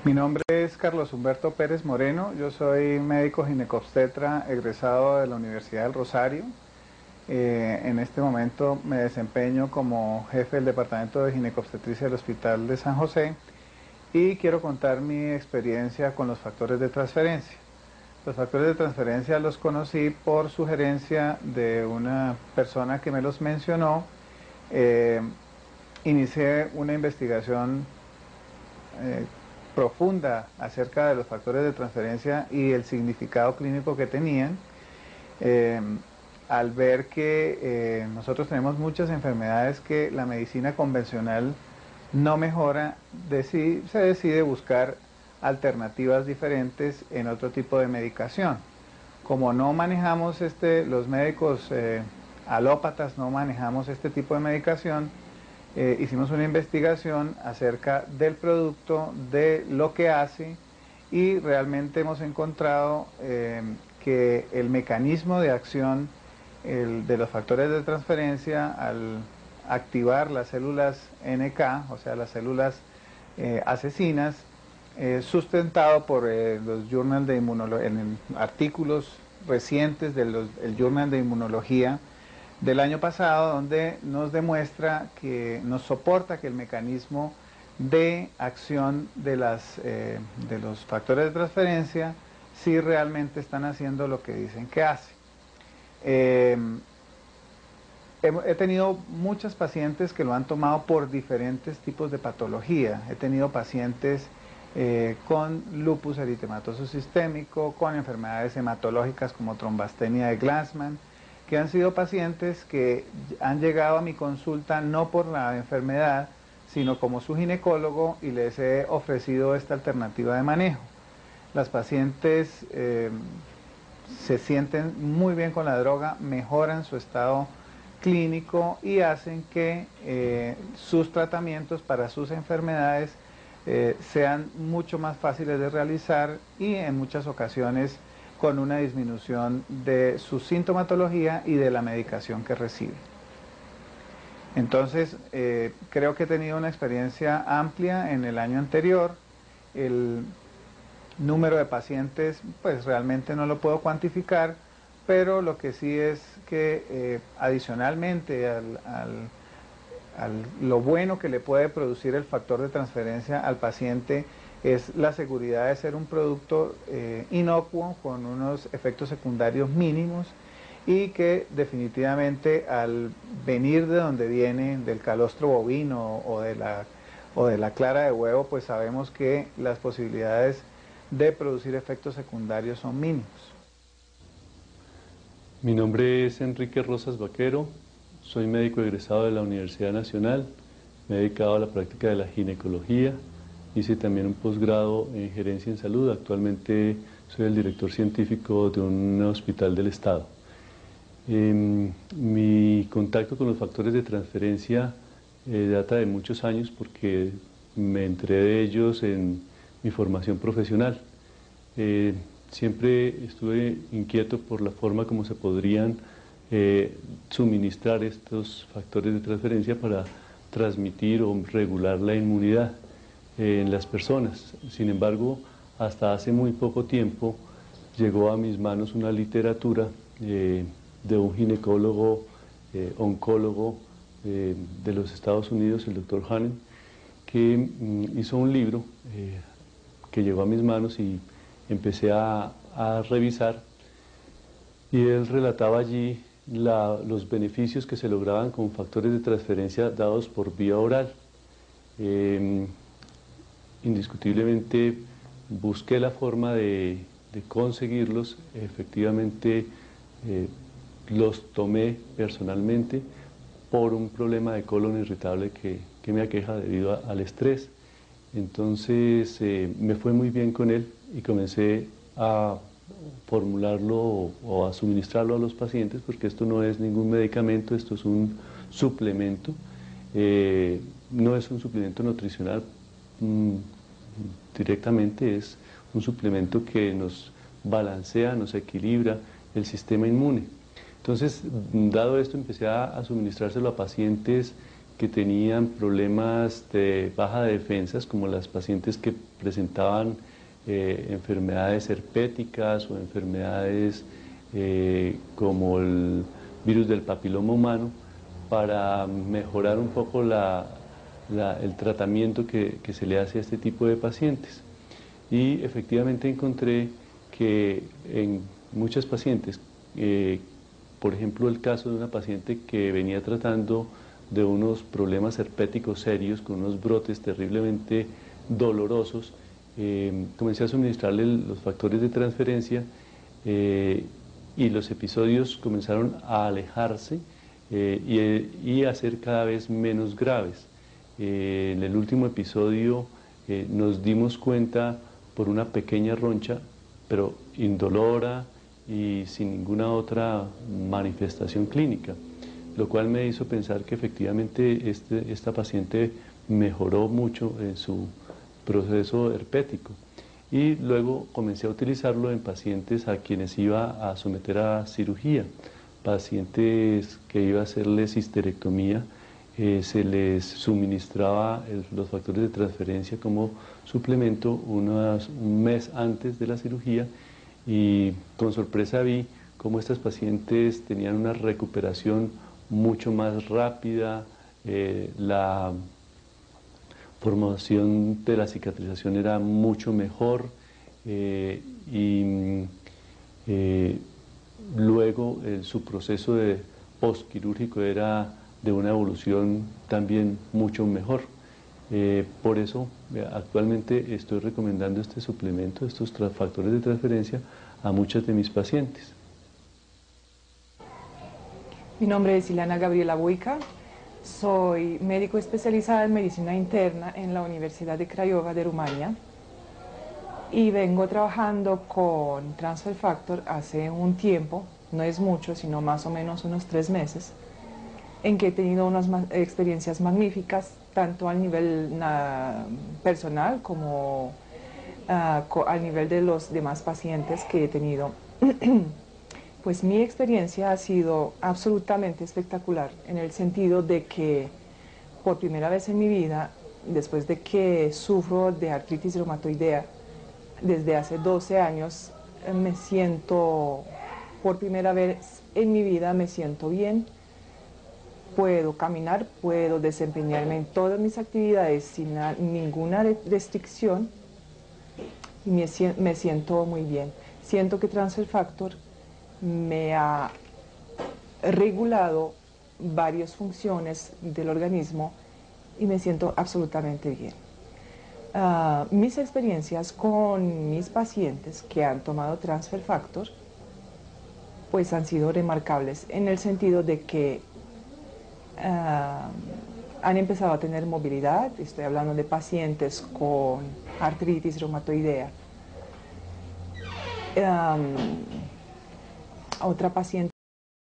Mi nombre es Carlos Humberto Pérez Moreno, yo soy médico ginecobstetra egresado de la Universidad del Rosario. En este momento me desempeño como jefe del Departamento de Ginecobstetricia del Hospital de San José y quiero contar mi experiencia con los factores de transferencia. Los factores de transferencia los conocí por sugerencia de una persona que me los mencionó. Eh, Inicié una investigación profunda acerca de los factores de transferencia y el significado clínico que tenían, eh, al ver que nosotros tenemos muchas enfermedades que la medicina convencional no mejora, se decide buscar alternativas diferentes en otro tipo de medicación. Como no manejamos los médicos alópatas no manejamos este tipo de medicación, hicimos una investigación acerca del producto, de lo que hace, y realmente hemos encontrado que el mecanismo de acción de los factores de transferencia al activar las células NK, o sea, las células asesinas, sustentado por los journal de en artículos recientes del Journal de Inmunología del año pasado, donde nos demuestra que nos soporta que el mecanismo de acción de los factores de transferencia sí realmente están haciendo lo que dicen que hace. He tenido muchas pacientes que lo han tomado por diferentes tipos de patología. He tenido pacientes con lupus eritematoso sistémico, con enfermedades hematológicas como trombastenia de Glasman, que han sido pacientes que han llegado a mi consulta no por la enfermedad, sino como su ginecólogo, y les he ofrecido esta alternativa de manejo. Las pacientes se sienten muy bien con la droga, mejoran su estado clínico y hacen que sus tratamientos para sus enfermedades sean mucho más fáciles de realizar y en muchas ocasiones con una disminución de su sintomatología y de la medicación que recibe. Entonces, creo que he tenido una experiencia amplia en el año anterior. El número de pacientes, pues realmente no lo puedo cuantificar, pero lo que sí es que adicionalmente lo bueno que le puede producir el factor de transferencia al paciente es la seguridad de ser un producto inocuo con unos efectos secundarios mínimos, y que definitivamente al venir de donde viene, del calostro bovino o de la clara de huevo, pues sabemos que las posibilidades de producir efectos secundarios son mínimos. Mi nombre es Enrique Rosas Vaquero, soy médico egresado de la Universidad Nacional, me he dedicado a la práctica de la ginecología, hice también un posgrado en gerencia en salud, actualmente soy el director científico de un hospital del estado. Mi contacto con los factores de transferencia data de muchos años porque me enteré de ellos en mi formación profesional. Siempre estuve inquieto por la forma como se podrían suministrar estos factores de transferencia para transmitir o regular la inmunidad en las personas. Sin embargo, hasta hace muy poco tiempo llegó a mis manos una literatura de un ginecólogo, oncólogo de los Estados Unidos, el doctor Hanem, que hizo un libro que llegó a mis manos y empecé a revisar, y él relataba allí los beneficios que se lograban con factores de transferencia dados por vía oral. Indiscutiblemente busqué la forma de conseguirlos, efectivamente los tomé personalmente por un problema de colon irritable que me aqueja debido al estrés. Entonces me fue muy bien con él y comencé a formularlo o a suministrarlo a los pacientes, porque esto no es ningún medicamento, esto es un suplemento, no es un suplemento nutricional directamente, es un suplemento que nos balancea, nos equilibra el sistema inmune. Entonces, dado esto, empecé a suministrárselo a pacientes que tenían problemas de baja defensas, como las pacientes que presentaban enfermedades herpéticas o enfermedades como el virus del papiloma humano, para mejorar un poco el tratamiento que se le hace a este tipo de pacientes. Y efectivamente encontré que en muchas pacientes, por ejemplo el caso de una paciente que venía tratando de unos problemas herpéticos serios, con unos brotes terriblemente dolorosos, comencé a suministrarle los factores de transferencia y los episodios comenzaron a alejarse y a ser cada vez menos graves. En el último episodio nos dimos cuenta por una pequeña roncha, pero indolora y sin ninguna otra manifestación clínica, lo cual me hizo pensar que efectivamente esta paciente mejoró mucho en su proceso herpético. Y luego comencé a utilizarlo en pacientes a quienes iba a someter a cirugía, pacientes que iba a hacerles histerectomía. Se les suministraba los factores de transferencia como suplemento un mes antes de la cirugía, y con sorpresa vi cómo estas pacientes tenían una recuperación mucho más rápida, la formación de la cicatrización era mucho mejor y luego su proceso de postquirúrgico era de una evolución también mucho mejor. Por eso actualmente estoy recomendando este suplemento, estos factores de transferencia, a muchas de mis pacientes. Mi nombre es Ileana Gabriela Buica, soy médico especializada en medicina interna en la Universidad de Craiova de Rumania y vengo trabajando con Transfer Factor hace un tiempo, no es mucho, sino más o menos unos 3 meses, en que he tenido unas experiencias magníficas, tanto a nivel personal como al nivel de los demás pacientes que he tenido. Pues mi experiencia ha sido absolutamente espectacular, en el sentido de que por primera vez en mi vida, después de que sufro de artritis reumatoidea desde hace 12 años, me siento, por primera vez en mi vida me siento bien. Puedo caminar, puedo desempeñarme en todas mis actividades sin ninguna restricción y me siento muy bien. Siento que Transfer Factor me ha regulado varias funciones del organismo y me siento absolutamente bien. Mis experiencias con mis pacientes que han tomado Transfer Factor pues han sido remarcables, en el sentido de que han empezado a tener movilidad. Estoy hablando de pacientes con artritis reumatoidea. Otra paciente